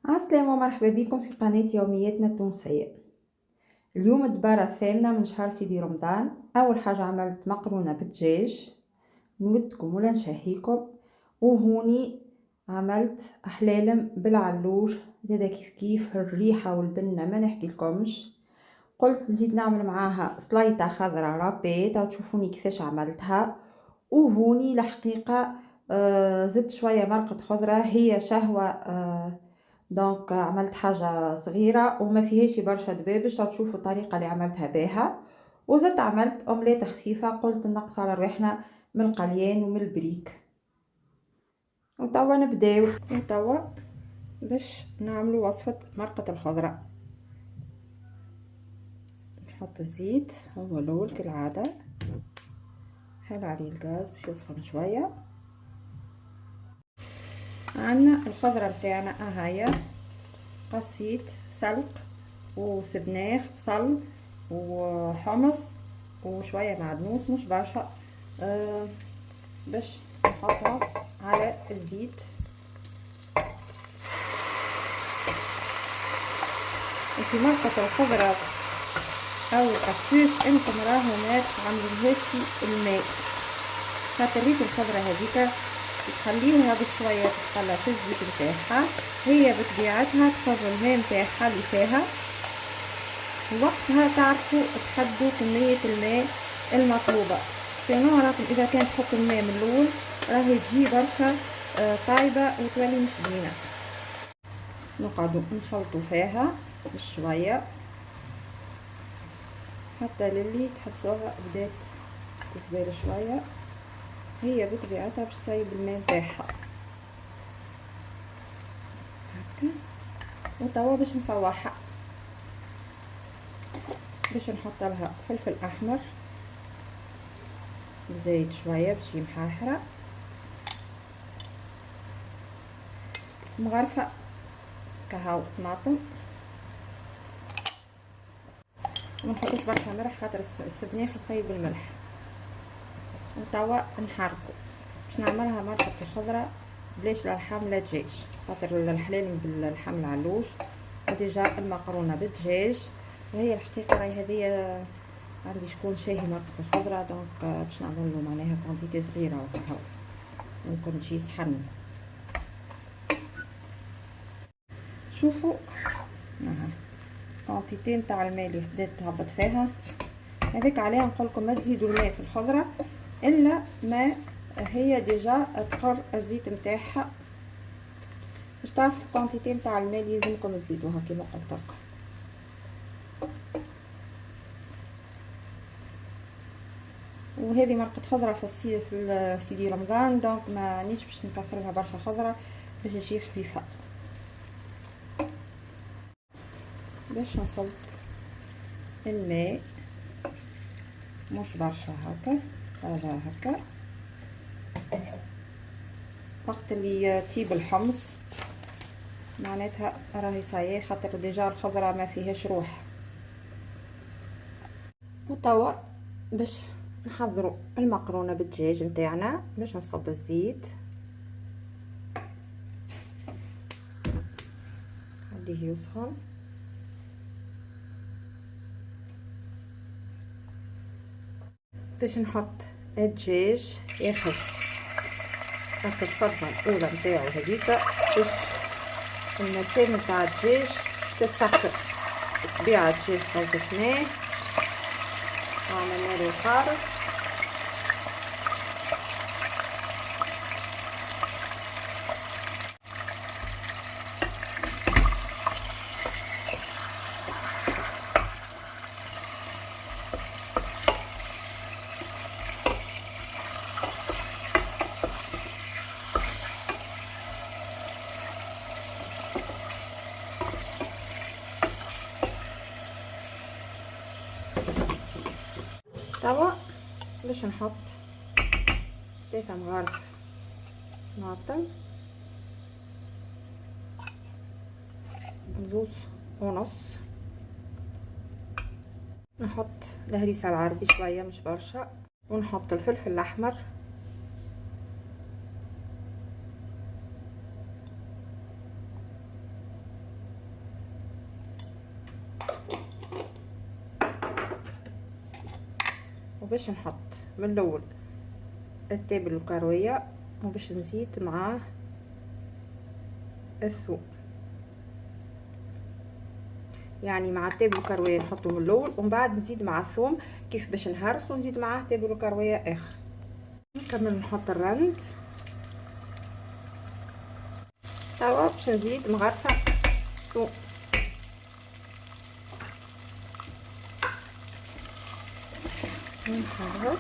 عسلامة ومرحبا بكم في قناة يومياتنا التونسية. اليوم الدبارة الثامنة من شهر سيدي رمضان. أول حاجة عملت مقرونة بالدجاج، نودكم ولا نشهيكم. وهوني عملت أحلام بالعلوش، زادا كيف الريحة والبنة ما نحكي لكمش. قلت نزيد نعمل معاها سليطة خضراء رابيت، تشوفوني كيفاش عملتها. وهوني الحقيقة زدت شوية مرقة خضرة، هي شهوة. دونك عملت حاجة صغيرة وما فيهاش برشا دبابش، تشوفوا الطريقة اللي عملتها بها. وزدت عملت اومليت خفيفة، قلت نقص على روحنا من القليان ومن البريك. وتوا نبداو. وتوا باش نعملوا وصفة مرقة الخضرة. نحط الزيت هو الاول كالعادة، حل عليه الغاز باش يسخن شوية. عندنا الخضرة بتاعنا هاهي، قصيت سلق وسبناخ بصل وحمص وشوية معدنوس مش برشا. باش نحطها على الزيت. في مرقة الخضرة او القسيس انتم راهو ما تعملوهاش الماء، خاطر ريت الخضرة هذيك تخليها بشوية تتقلى في الزيت نتاعها، هي بطبيعتها تخرج الماء نتاعها اللي فيها، وقتها تعرفوا تحدوا كمية الماء المطلوبة. سينو راكم اذا كان تحط الماء من الاول راهي تجي برشا طايبة وتولي مش بنينة. نقعدوا نخلطوا فيها بشوية حتى للي تحسوها بدات تكبر شوية، هي بطبيعتها باش تسيب الماء نتاعها هكا. وتوا باش نفوحها، باش نحط لها فلفل احمر بزيت شويه باش تجي محاحره، مغرفه كهو طماطم، وما نحطوش برشا ملح خاطر السبناخ يسيب الملح. وتوا نحركو باش نعملها مرقه الخضره بلاش لا لحم لا دجاج، خاطر الحلال باللحم العلوش وديجا المقرونه بالدجاج. وهي الحقيقه راهي هذيا عندي شكون شاهي مرقة الخضرة، دونك باش نعملو معناها كونتيتي صغيرة وكهو ممكن تجي صحن. شوفوا كونتيتي نتاع الماء اللي بدات تهبط فيها هذيك، عليها نقولكم ما تزيدوا الماء في الخضرة الا ما هي ديجا تقر الزيت نتاعها، باش تعرفوا كونتيتي نتاع الماء اللي يلزمكم تزيدوها كيما قلت لكم. وهذه مرقة خضرة في الصيف في سيدي رمضان، دونك ما نيش باش نكثر لها برشا خضرة باش تجي خفيفة. باش نصب الماء مش برشا هكا، هذا هكا وقت اللي يطيب الحمص معناتها راهي صايي، خاطر ديجا الخضرة ما فيهاش روح. وتوا باش نحضروا المقرونه بالدجاج نتاعنا، باش نصب الزيت خليه يسخن. باش نحط الدجاج ياخذ الصدمه الاولى نتاعو هذيك، باش المسام نتاع الدجاج تتسخف. طبيعه الدجاج خلطناه وعملنا له خارص، توا باش نحط 3 مغارف طماطم، 2.5، نحط الهريسة العربي شوية مش برشا، ونحط الفلفل الاحمر، وباش نحط من الاول التابل الكرويه وباش نزيد معاه الثوم، يعني مع التابل الكرويه نحطه من الاول ومن بعد نزيد مع الثوم كيف باش نهرس ونزيد معاه تابل كرويه اخر. نكمل نحط الرند توا باش نزيد مغرفه ثوم ونخلط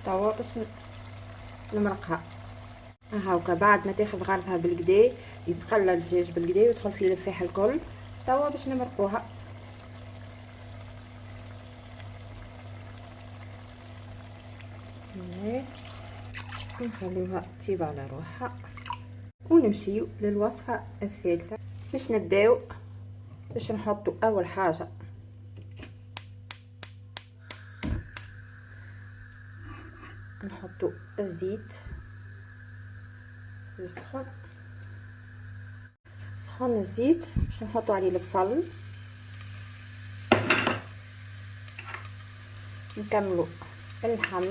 توا باش نمرقها هاكا. بعد ما تاخذ غرفها بالكدا يتقلى الدجاج بالكدا ويدخل فيه الفاح الكل. توا باش نمرقوها ونخليوها تطيب على روحها ونمشيو للوصفه الثالثه. باش نبداو باش نحطوا اول حاجه نحطوا الزيت يسخن. سخن الزيت باش نحطوا عليه البصل، نكملوا اللحم،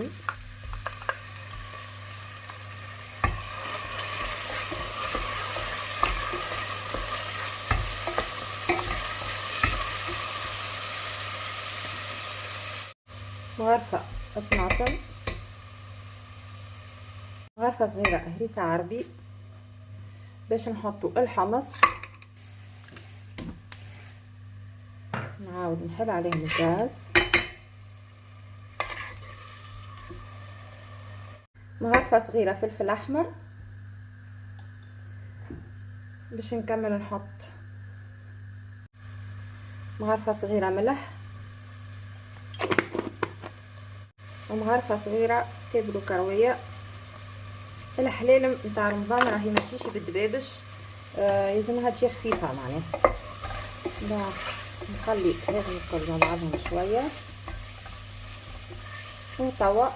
مغرفه الطماطم، غرفه صغيره هريسه عربي، باش نحطوا الحمص، نعاود نحل عليهم الغاز، مغرفه صغيره فلفل احمر، باش نكمل نحط مغرفه صغيره ملح ومغرفه صغيره تابلو كرويه. الحلال نتاع رمضان راهي ما تجيش بالدبابش، يلزمها تجي خفيفه معناها. نخلي هذا الكل مع بعضهم شويه وتوا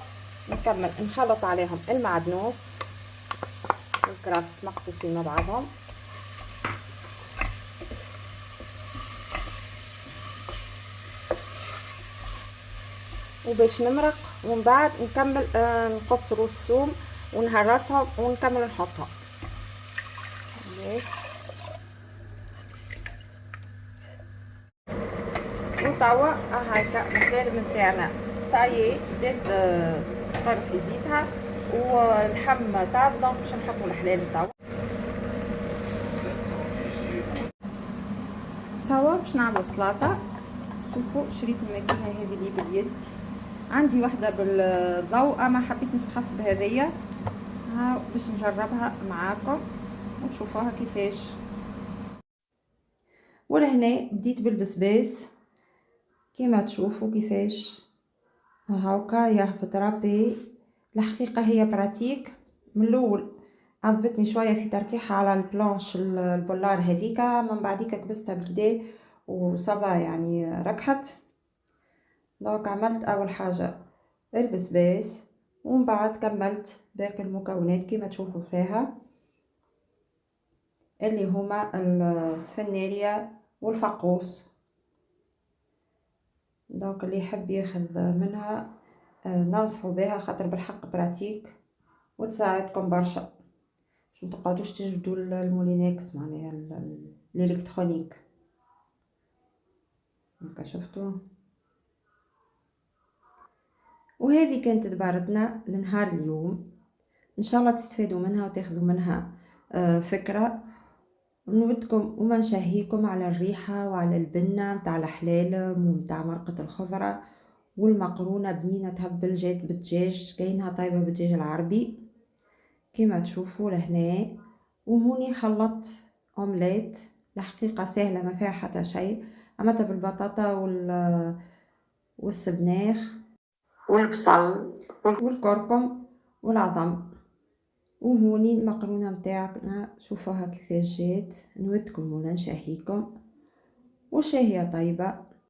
نكمل نخلط عليهم المعدنوس والكرافس مقصوصين مع بعضهم، وباش نمرق ومن بعد نكمل نقص روس الثوم ونهرسهم ونكمل نحطهم. وتوا هاكا المقالب نتاعنا صايي بدات تغرف في زيتها واللحم طاب، دونك باش نحطوا الحلال توا باش نعمل سلطه. شوفوا شريت الماكينه هذه اللي باليد، عندي واحده بالضوء اما حبيت نستخف بهذيا ها باش نجربها معاكم وتشوفوها كيفاش. ولهنا بديت بالبسباس كما تشوفوا كيفاش هاكا يهبط رابي. الحقيقه هي براتيك، من الاول عذبتني شويه في تركيحها على البلانش البولار هذيكا، من بعديك كبستها بالكدا وصبا يعني ركحت. دونك عملت اول حاجه البسباس ومن بعد كملت باقي المكونات كما تشوفوا فيها اللي هما السفناريا والفقوس. دونك اللي يحب ياخذ منها ننصحوا بها خاطر بالحق براتيك وتساعدكم برشا، باش متقعدوش تجبدوا المولينكس معناها الالكترونيك. هكا شفتوا. وهذه كانت دبارتنا لنهار اليوم، ان شاء الله تستفادوا منها وتاخذوا منها فكره. نودكم وما نشهيكم على الريحه وعلى البنه متاع الحلالم ومتاع مرقه الخضره والمقرونه بنينه تهبل جات بالدجاج كاينها طيبه بالدجاج العربي كما تشوفوا لهنا. وهوني خلطت اومليت، الحقيقه سهله ما فيها حتى شيء، عملتها بالبطاطا والسبناخ والبصل والكركم والعظم. وهوني المقرونه متاعنا شوفوها كيفاش جات. نودكم ولا نشهيكم وشهيه طيبه.